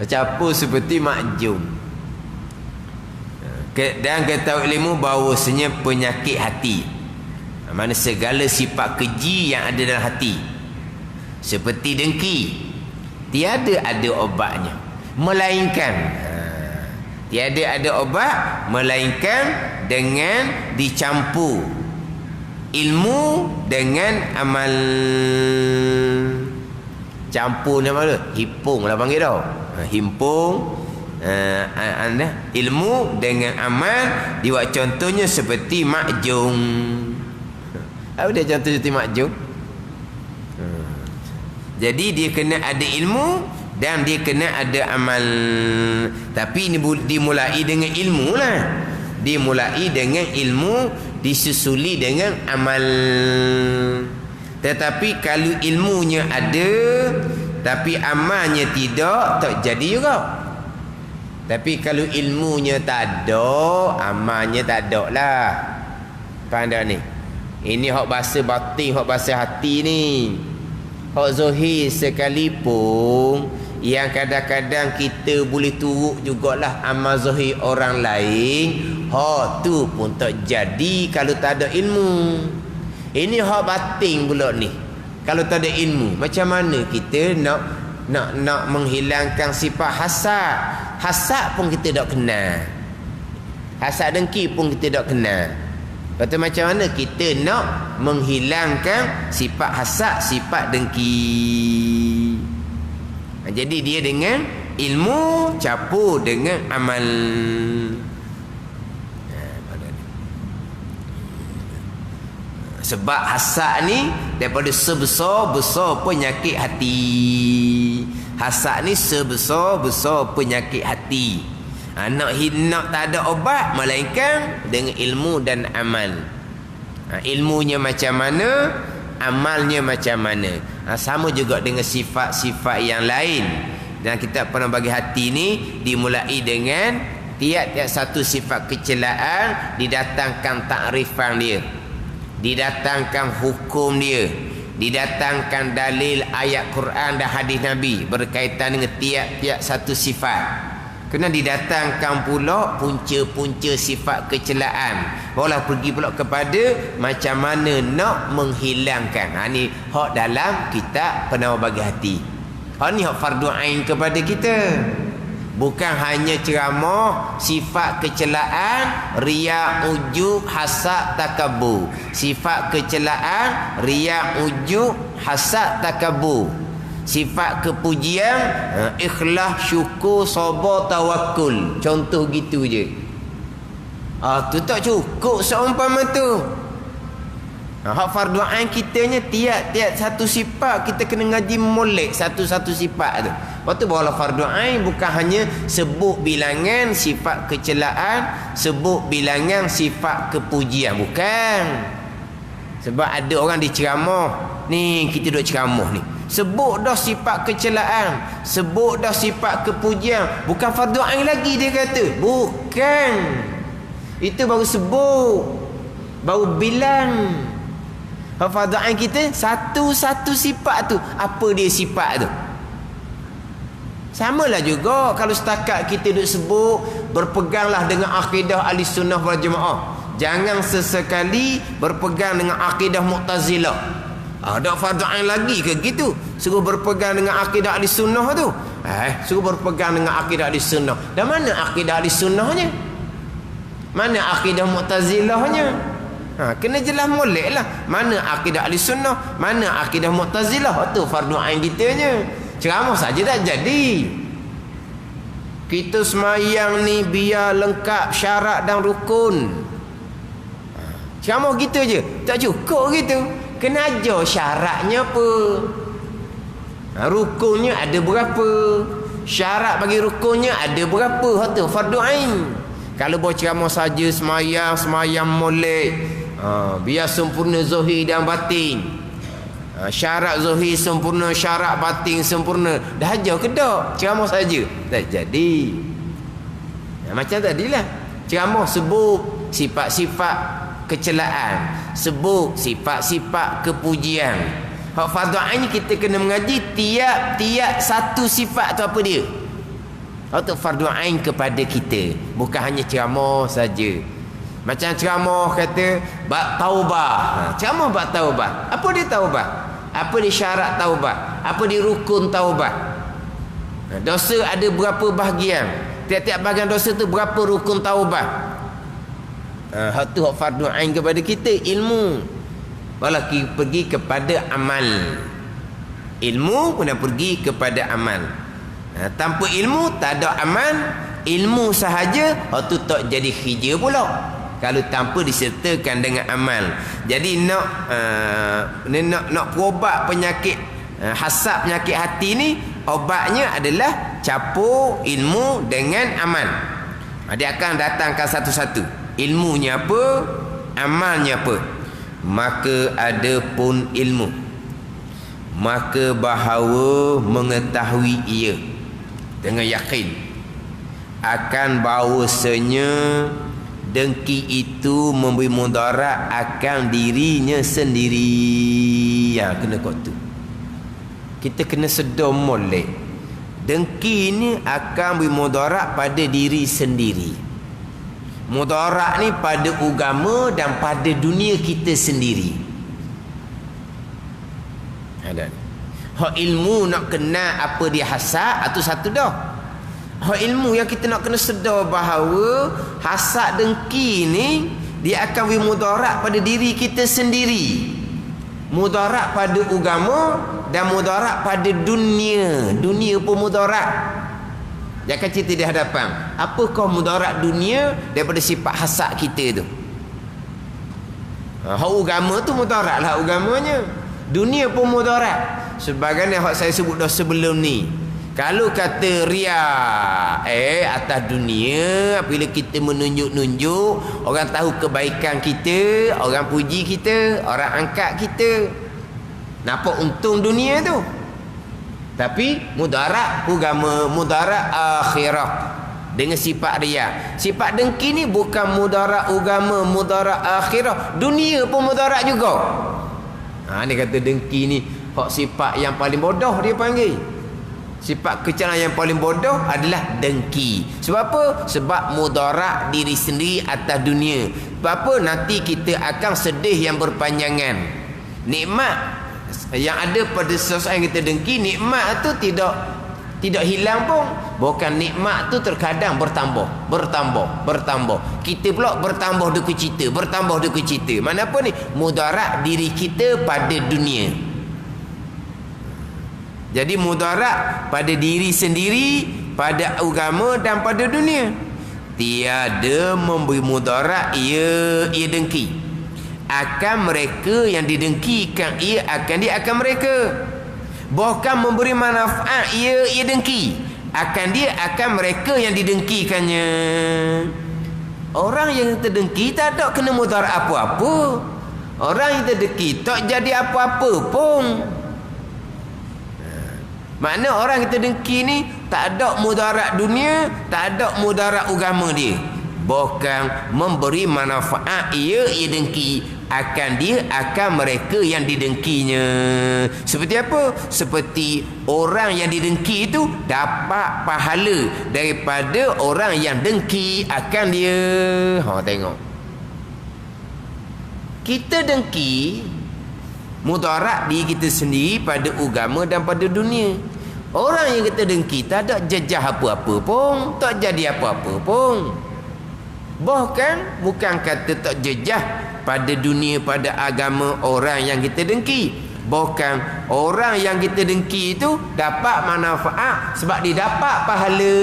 Campur seperti makjum. Dan ketahui ilmu bahawasanya penyakit hati, mana segala sifat keji yang ada dalam hati seperti dengki tiada ada obatnya melainkan tiada ada obat melainkan dengan dicampur ilmu dengan amal. Campur nama dia himpung lah panggil tau. Himpung ilmu dengan amal. Dibuat contohnya seperti makjum. Apa dia contoh seperti makjum? Jadi dia kena ada ilmu dan dia kena ada amal. Tapi ini dimulai dengan ilmu lah. Dimulai dengan ilmu, disusuli dengan amal. Tetapi kalau ilmunya ada tapi amalnya tidak, tak jadi juga. Tapi kalau ilmunya tak ada, amalnya tak ada lah. Faham tak ni? Ini hak bahasa batin, hak bahasa hati ni. Hak zahir sekalipun, yang kadang-kadang kita boleh turut jugalah amal zahir orang lain, hak tu pun tak jadi kalau tak ada ilmu. Ini hak batin pula ni. Kalau tak ada ilmu, macam mana kita nak menghilangkan sifat hasad? Hasad pun kita tak kenal. Hasad dengki pun kita tak kenal. Kata macam mana kita nak menghilangkan sifat hasad, sifat dengki? Jadi dia dengan ilmu campur dengan amal. Sebab hasad ni daripada sebesar-besar penyakit hati. Hasad ni sebesar-besar penyakit hati. Nak tak ada obat melainkan dengan ilmu dan amal. Ilmunya macam mana, amalnya macam mana. Sama juga dengan sifat-sifat yang lain. Dan kita pernah bagi hati ni dimulai dengan tiap-tiap satu sifat kecelaan didatangkan takrifan dia, didatangkan hukum dia, didatangkan dalil ayat Quran dan hadis Nabi berkaitan dengan tiap-tiap satu sifat. Kena didatangkan pula punca-punca sifat kecelaan. Barulah pergi pula kepada macam mana nak menghilangkan. Ni hak dalam kitab Penawar Bagi Hati. Ni hak fardu ain kepada kita. Bukan hanya ceramah sifat kecelaan, riya, ujub, hasad, takabur. Sifat kecelaan, riya, ujub, hasad, takabur. Sifat kepujian, ikhlas, syukur, sabar, tawakul. Contoh gitu je. Tu tak cukup seumpama tu. Hak fardu ain kitanya tiap-tiap satu sifat kita kena ngaji molek satu-satu sifat tu. Lepas tu barulah fardu ain bukan hanya sebut bilangan sifat kecelaan, sebut bilangan sifat kepujian, bukan. Sebab ada orang diceramah, ni kita duk ceramah ni. Sebut dah sifat kecelaan, sebut dah sifat kepujian, bukan fardu ain lagi dia kata. Bukan. Itu baru sebut, baru bilang. Fardu ain kita satu-satu sifat tu. Apa dia sifat tu? Samalah juga kalau setakat kita duk sebut berpeganglah dengan akidah ahli sunnah wal jamaah. Jangan sesekali berpegang dengan akidah Mu'tazilah. Ada fardu ain lagi ke gitu? Suruh berpegang dengan akidah ahli sunnah tu. Suruh berpegang dengan akidah ahli sunnah. Dan mana akidah ahli sunnahnya? Mana akidah mu'tazilahnya? Kena jelas molek lah. Mana akidah ahli sunnah, mana akidah mu'tazilah. Tu fardu ain kitanya. Ceramah saja tak jadi. Kita semayang ni biar lengkap syarat dan rukun. Ceramah gitu je. Tak cukup gitu. Kena ajar syaratnya apa. Rukunnya ada berapa. Syarat bagi rukunnya ada berapa. Tu fardu ain. Kalau buat ceramah saja semayang molek, biar sempurna zahir dan batin. Syarat zahir sempurna, syarat batin sempurna. Dah ajar ke tak? Ceramah saja tak jadi. Macam tadilah. Ceramah sebut sifat-sifat kecelaan, sebut sifat-sifat kepujian. Hak fardu ain kita kena mengaji tiap-tiap satu sifat tu apa dia. Hak tu fardu ain kepada kita, bukan hanya ceramah saja. Macam ceramah kata bab taubah. Ceramah bab taubah. Apa dia taubah? Apa dia syarat taubah? Apa dia rukun taubah? Dosa ada berapa bahagian? Tiap-tiap bahagian dosa tu berapa rukun taubah? Hak tu hak fardu ain kepada kita, ilmu. Malah pergi kepada amal. Ilmu kena pergi kepada amal. Tanpa ilmu tak ada amal. Ilmu sahaja hak tu tak jadi hija pula kalau tanpa disertakan dengan amal. Jadi nak perobat penyakit hasad, penyakit hati ni, obatnya adalah campur ilmu dengan amal. Dia akan datangkan satu-satu. Ilmunya apa, amalnya apa. Maka ada pun ilmu, maka bahawa mengetahui ia dengan yakin akan bahawasanya dengki itu memberi mudarat akan dirinya sendiri. Kena kau tu. Kita kena sedar molek. Dengki ni akan beri mudarat pada diri sendiri. Mudarat ni pada agama dan pada dunia kita sendiri. Ada. Hak ilmu nak kenal apa dia hasad, itu satu dah. Hak ilmu yang kita nak kena sedar bahawa hasad dengki ni dia akan beri mudarat pada diri kita sendiri. Mudarat pada agama dan mudarat pada dunia. Dunia pun mudarat. Jangan cerita di hadapan. Apakah mudarat dunia daripada sifat hasad kita tu? Hak agama tu mudarat lah agamanya. Dunia pun mudarat. Sebagaimana hak saya sebut dah sebelum ni. Kalau kata ria atas dunia, bila kita menunjuk-nunjuk, orang tahu kebaikan kita, orang puji kita, orang angkat kita, nampak untung dunia tu. Tapi mudarat agama, mudarat akhirah dengan sifat ria. Sifat dengki ni bukan mudarat agama, mudarat akhirah, dunia pun mudarat juga. Ni kata dengki ni hak sifat yang paling bodoh dia panggil. Sifat kecelahan yang paling bodoh adalah dengki. Sebab apa? Sebab mudarat diri sendiri atas dunia. Sebab apa? Nanti kita akan sedih yang berpanjangan. Nikmat yang ada pada sesuatu yang kita dengki, nikmat tu tidak hilang pun. Bukan nikmat tu terkadang bertambah. Kita pula bertambah duka cita. Mana apa ni? Mudarat diri kita pada dunia. Jadi mudarat pada diri sendiri, pada agama dan pada dunia. Tiada memberi mudarat ia dengki akan mereka yang didengkikan ia akan mereka. Bahkan memberi manfaat ia dengki akan mereka yang didengkikannya. Orang yang terdengki tak ada kena mudarat apa-apa. Orang yang terdengki tak jadi apa-apa pun. Makna orang kita dengki ni tak ada mudarat dunia, tak ada mudarat agama dia. Bahkan memberi manfaat ia dengki akan mereka yang didengkinya. Seperti apa? Seperti orang yang didengki itu dapat pahala daripada orang yang dengki akan dia. Tengok. Kita dengki mudarat diri kita sendiri pada agama dan pada dunia. Orang yang kita dengki tak ada jejah apa-apa pun, tak jadi apa-apa pun. Bahkan bukan kata tak jejah pada dunia, pada agama orang yang kita dengki. Bahkan orang yang kita dengki itu dapat manfaat sebab dia dapat pahala.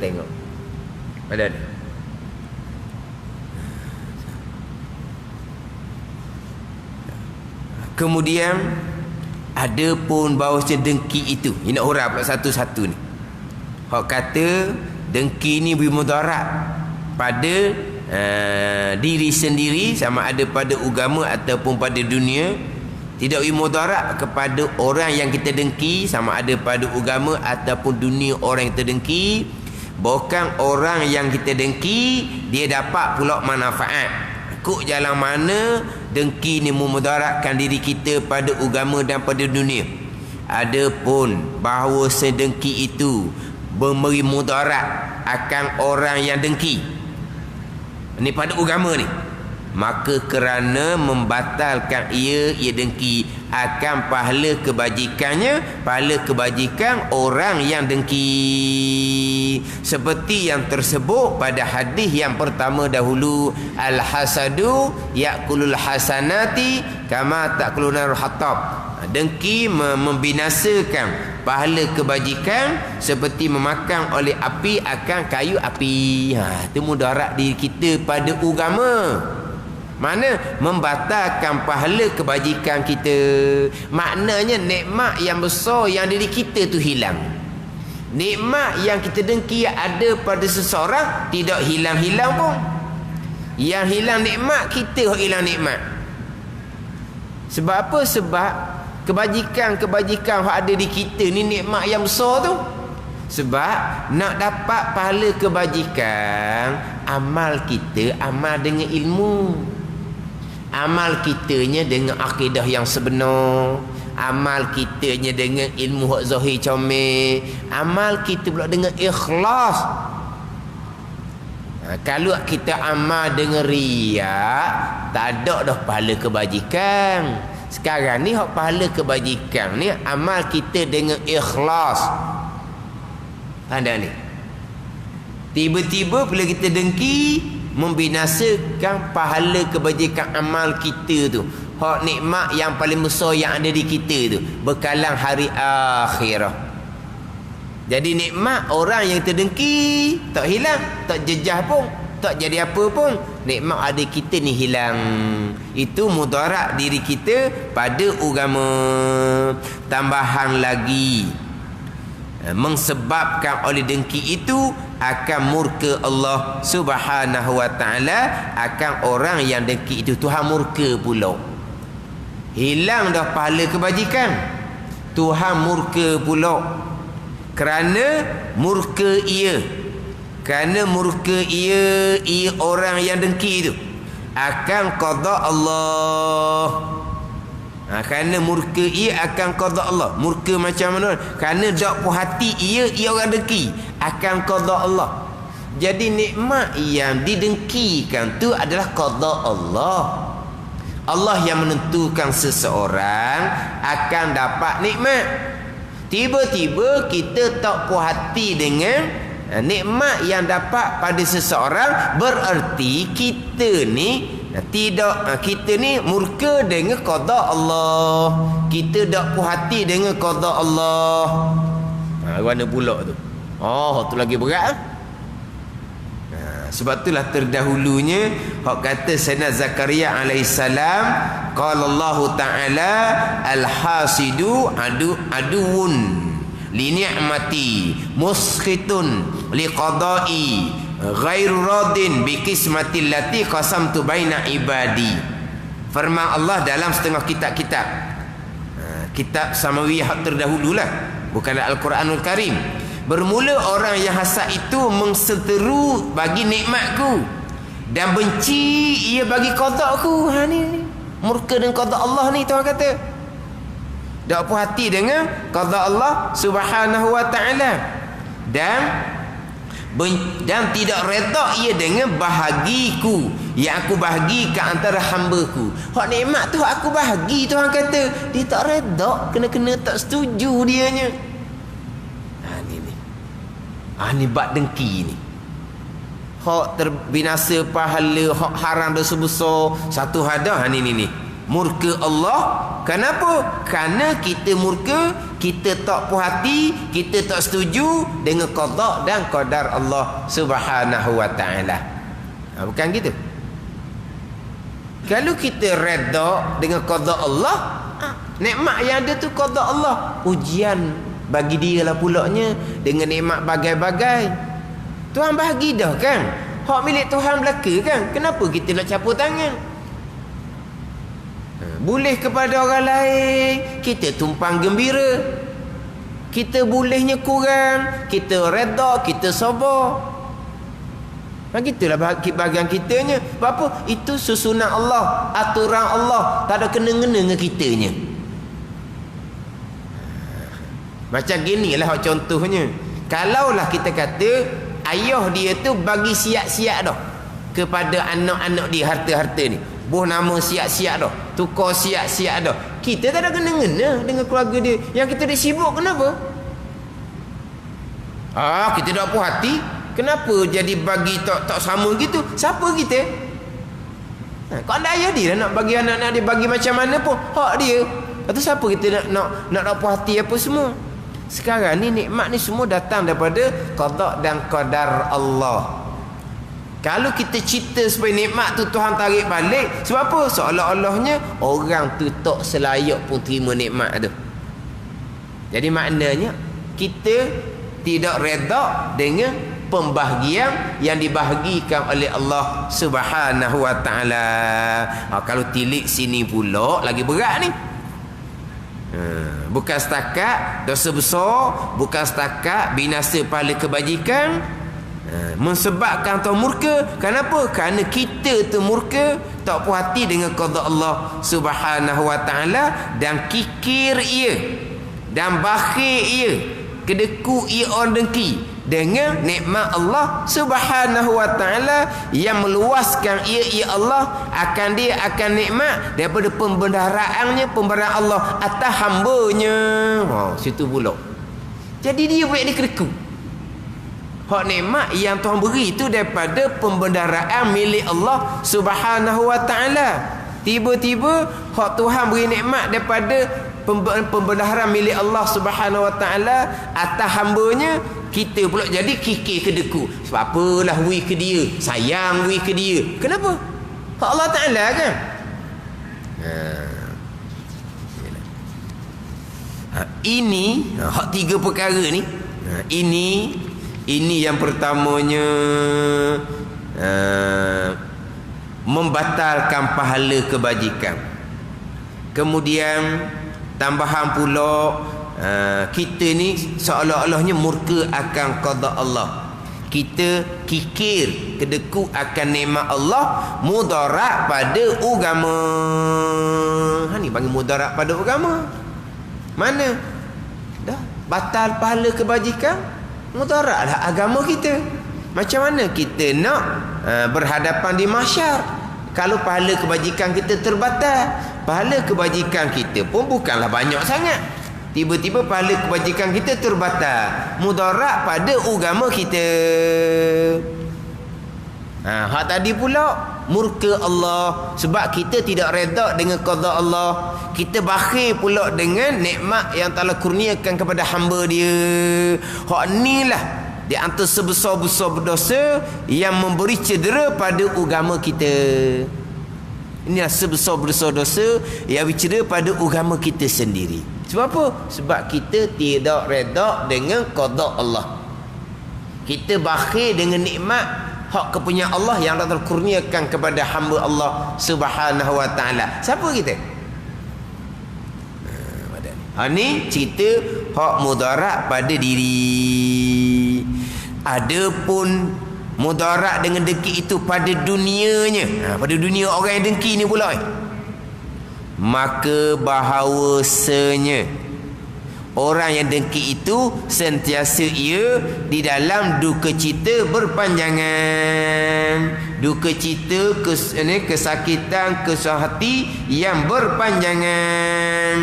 Tengok. Ada ni. Kemudian ada pun bahawasanya dengki itu, ini nak huraf pula satu-satu ni. Hak kata dengki ni bermudarat pada diri sendiri, sama ada pada agama ataupun pada dunia. Tidak bermudarat kepada orang yang kita dengki, sama ada pada agama ataupun dunia orang yang kita dengki. Bahkan orang yang kita dengki dia dapat pula manfaat. Kok jalan mana dengki ni memudaratkan diri kita pada agama dan pada dunia. Adapun bahawa sedengki itu memberi mudarat akan orang yang dengki ni pada agama ni, maka kerana membatalkan ia dengki akan pahala kebajikannya, pahala kebajikan orang yang dengki. Seperti yang tersebut pada hadis yang pertama dahulu, al-hasadu yakulul hasanati kama takulunal hatab. Dengki membinasakan pahala kebajikan seperti memakan oleh api akan kayu api. Itu mudarat diri kita pada agama. Mana membatalkan pahala kebajikan kita. Maknanya nikmat yang besar yang diri kita tu hilang. Nikmat yang kita dengki ada pada seseorang tidak hilang-hilang pun. Yang hilang nikmat kita, hilang nikmat. Sebab apa? Sebab kebajikan-kebajikan yang ada di kita ni nikmat yang besar tu. Sebab nak dapat pahala kebajikan, amal kita amal dengan ilmu. Amal kitanya dengan akidah yang sebenar. Amal kitanya dengan ilmu hak zahir comel. Amal kita pula dengan ikhlas. Kalau kita amal dengan riak, tak ada dah pahala kebajikan. Sekarang ni hak pahala kebajikan ni amal kita dengan ikhlas. Tanda ni. Tiba-tiba bila kita dengki, membinasakan pahala kebajikan amal kita tu. Hak nikmat yang paling besar yang ada di kita tu, bekalan hari akhirah. Jadi nikmat orang yang terdengki tak hilang, tak jejah pun, tak jadi apa pun. Nikmat ada kita ni hilang. Itu mudarat diri kita pada agama. Tambahan lagi, mengsebabkan oleh dengki itu akan murka Allah Subhanahu wa taala akan orang yang dengki itu. Tuhan murka pula. Hilang dah pahala kebajikan, Tuhan murka pula. Kerana murka ia, kerana murka ia orang yang dengki itu akan qada Allah. Kerana murka ia akan qada Allah. Murka macam mana? Kerana tak puas hati ia orang dengki akan qada Allah. Jadi nikmat yang didengkikan tu adalah qada Allah. Allah yang menentukan seseorang akan dapat nikmat. Tiba-tiba kita tak puas hati dengan nikmat yang dapat pada seseorang, berarti kita ni kita ni murka dengan qada Allah. Kita tak puas hati dengan qada Allah. Mana pula tu? Oh, tu lagi berat. Sebab itulah terdahulunya hak kata Sayyidina Zakaria alaihissalam, qala Allah Ta'ala al-hasidu aduun li ni'mati muskhitun li qada'i ghairu radin bi qismatil lati qasamtu baina ibadi. Firman Allah dalam setengah kitab-kitab, kitab Samawiyah terdahululah, bukan Al-Quranul Karim. Bermula orang yang hasad itu mengseteru bagi nikmatku dan benci ia bagi qadaku. Ni murka dengan qada Allah ni, Tuhan kata. Tak puas hati dengan qada Allah Subhanahu wa taala dan tidak redha ia dengan bahagiku yang aku bahagi ke antara hamba-Ku. Hak nikmat tu hak aku bahagi, Tuhan kata. Dia tak redha, kena-kena tak setuju dianya. Ni bab dengki ni. Hak terbinasa pahala, hak haram dosa besar, satu hadah ni. Murka Allah. Kenapa? Kerana kita murka, kita tak puas hati, kita tak setuju dengan qada dan qadar Allah Subhanahu wa taala. Bukan gitu. Kalau kita redha dengan qada Allah, nikmat yang ada tu qada Allah, ujian bagi dia lah pulaknya dengan nikmat bagai-bagai. Tuhan bahagi dah kan. Hak milik Tuhan belaka kan. Kenapa kita nak capur tangan? Boleh kepada orang lain, kita tumpang gembira. Kita bolehnya kurang, kita redha, kita sabar. Begitulah bahagian kitanya. Sebab apa? Itu susunan Allah, aturan Allah, tak ada kena-mengena dengan kitanya. Macam ginilah contohnya. Kalaulah kita kata ayah dia tu bagi siap-siap dah kepada anak-anak dia harta-harta ni, buh nama siap-siap dah, tukar siap-siap dah, kita tak ada kena-mengena dengan keluarga dia. Yang kita dah sibuk, kenapa? Kita tak puas hati. Kenapa jadi bagi tak sama gitu? Siapa kita? Kau ada ayah dia nak bagi anak-anak dia bagi macam mana pun, hak dia. Atau siapa kita nak puas hati apa semua? Sekarang ni nikmat ni semua datang daripada qada dan qadar Allah. Kalau kita cerita supaya nikmat tu Tuhan tarik balik, sebab apa? Seolah-olahnya orang tu tak selayak pun terima nikmat tu. Jadi maknanya kita tidak redha dengan pembahagian yang dibahagikan oleh Allah Subhanahu wa taala. Kalau tilik sini pula lagi berat ni. Bukan setakat dosa besar, bukan setakat binasa pahala kebajikan, mensebabkan tu murka. Kenapa? Kerana kita tu murka, tak puas hati dengan qada Allah Subhanahu wa taala, dan kikir ia dan bakhil ia, kedeku ia orang dengki dengan nikmat Allah Subhanahu wa taala yang meluaskan ia Allah akan dia akan nikmat daripada pembendaharaannya, pembendaharaan Allah atas hambanya. Situ pula. Jadi dia buat dia kedeku. Hak nikmat yang Tuhan beri itu daripada pembendaharaan milik Allah Subhanahu wa taala. Tiba-tiba hak Tuhan beri nikmat daripada pembendaharaan milik Allah Subhanahu wa taala atas hambanya, kita pula jadi kikir kedeku. Sebab apalah wi ke dia, sayang wi ke dia. Kenapa? Hak Allah taala kan. Ini hak tiga perkara ni. Ini yang pertamanya, membatalkan pahala kebajikan. Kemudian tambahan pula, kita ni seolah-olahnya murka akan qada Allah. Kita kikir kedeku akan nikmat Allah, mudarat pada agama. Ni panggil mudarat pada agama. Mana? Dah batal pahala kebajikan, mudaratlah agama kita. Macam mana kita nak berhadapan di mahsyar kalau pahala kebajikan kita terbatal? Pahala kebajikan kita pun bukanlah banyak sangat. Tiba-tiba pahala kebajikan kita terbatal, mudarat pada agama kita. Hak tadi pula murka Allah sebab kita tidak redha dengan qada Allah. Kita bakhil pula dengan nikmat yang telah kurniakan kepada hamba dia. Hak inilah di antara sebesar-besar berdosa yang memberi cedera pada agama kita. Inilah sebesar-besar dosa yang bercedera pada agama kita sendiri. Sebab apa? Sebab kita tidak redha dengan qada Allah. Kita bakhil dengan nikmat hak kepunyaan Allah yang telah kurniakan kepada hamba Allah Subhanahu wa taala. Siapa kita? Ni cerita hak mudarat pada diri. Adapun mudarat dengan dengki itu pada dunianya, pada dunia orang yang dengki ni pula, maka bahawasanya orang yang dengki itu sentiasa ia di dalam duka cita berpanjangan. duka cita, kesakitan, kesah hati yang berpanjangan.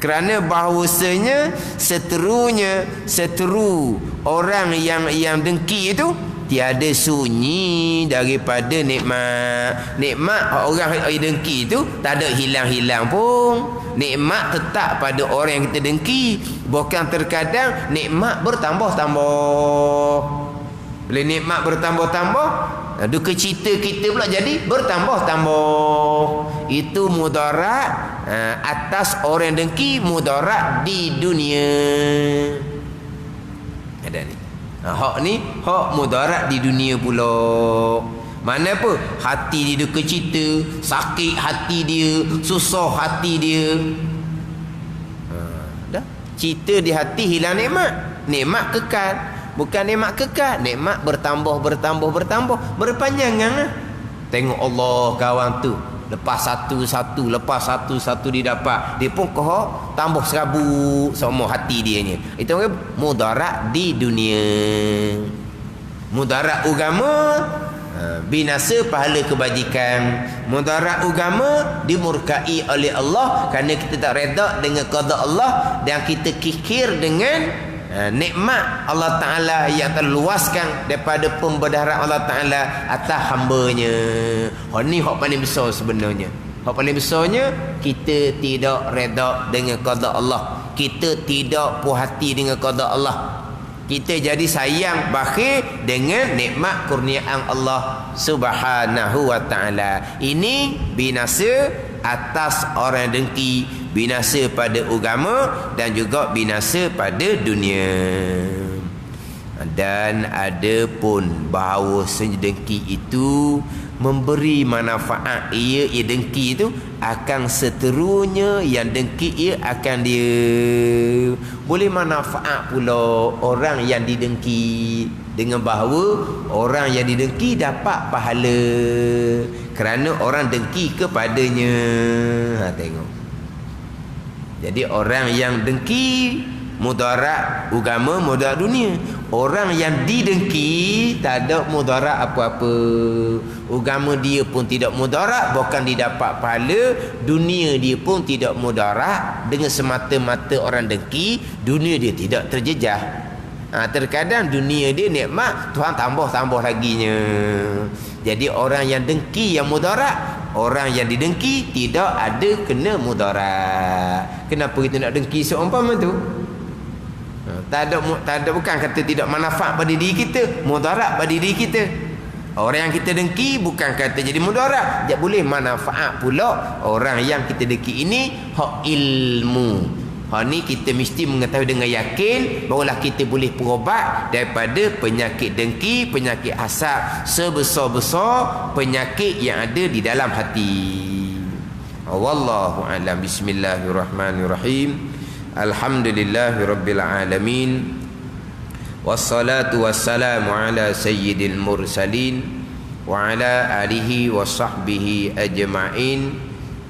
Kerana bahawasanya seteru orang yang dengki itu tiada sunyi daripada nikmat. Nikmat orang yang dengki itu tak ada hilang-hilang pun. Nikmat tetap pada orang yang kita dengki. Bukan terkadang nikmat bertambah-tambah. Bila nikmat bertambah-tambah, duka cita kita pula jadi bertambah-tambah. Itu mudarat atas orang dengki, mudarat di dunia. Ada ni. Hak ni hak mudarat di dunia pula. Mana apa? Hati dia duka cita, sakit hati dia, susah hati dia. Dah. Cita di hati hilang nikmat. Nikmat kekal. Bukan nikmat kekal, nikmat bertambah, berpanjangan. Tengok Allah kawan tu, lepas satu dia dapat, dia pun kau tambah 1000 semua hati dia ni. Itu mudarat di dunia. Mudarat agama, binasa pahala kebajikan. Mudarat agama dimurkai oleh Allah kerana kita tak reda dengan qada Allah dan kita kikir dengan nikmat Allah Ta'ala yang terluaskan daripada pembedaran Allah Ta'ala atas hambanya. Ni hak paling besar sebenarnya. Hak paling besarnya, kita tidak reda dengan qada Allah, kita tidak puas hati dengan qada Allah, kita jadi sayang bakhil dengan nikmat kurniaan Allah Subhanahu wa Ta'ala. Ini binasa atas orang dengki, binasa pada agama dan juga binasa pada dunia. Dan ada pun bahawa dengki itu memberi manfaat. Ia dengki itu akan seterusnya yang dengki ia akan dia boleh manfaat pula orang yang didengki, dengan bahawa orang yang didengki dapat pahala kerana orang dengki kepadanya. Tengok. Jadi orang yang dengki mudarat agama, mudarat dunia. Orang yang didengki tak ada mudarat apa-apa. Agama dia pun tidak mudarat, bukan didapat pahala. Dunia dia pun tidak mudarat. Dengan semata-mata orang dengki, dunia dia tidak terjejah. Terkadang dunia dia nikmat, Tuhan tambah-tambah laginya. Jadi orang yang dengki yang mudarat, orang yang didengki tidak ada kena mudarat. Kenapa kita nak dengki seumpama tu? Tak ada bukan kata tidak manfaat pada diri kita, mudarat pada diri kita. Orang yang kita dengki bukan kata jadi mudarat, dia boleh manfaat pula. Orang yang kita dengki ini hak ilmu. Hak ni kita mesti mengetahui dengan yakin bahawa kita boleh berubat daripada penyakit dengki, penyakit hasad, sebesar-besar penyakit yang ada di dalam hati. Wallahu a'lam. Bismillahirrahmanirrahim. Alhamdulillahirabbil alamin. Wassalatu wassalamu ala sayyidil mursalin wa ala alihi wa sahbihi ajma'in.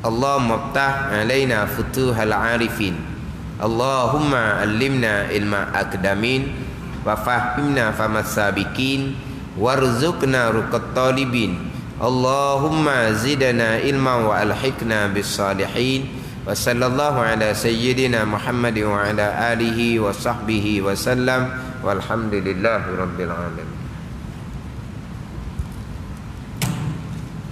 Allahumma iftah alaina futuhal arifin. Allahumma allimna ilma akdamin wa fahimna famas sabiqin warzuqna ruqat talibin. Allahumma zidna ilma wa alhiqna bis salihin. Wa sallallahu ala sayyidina Muhammad wa ala alihi wa sahbihi wa sallam. Walhamdulillahi rabbil alamin.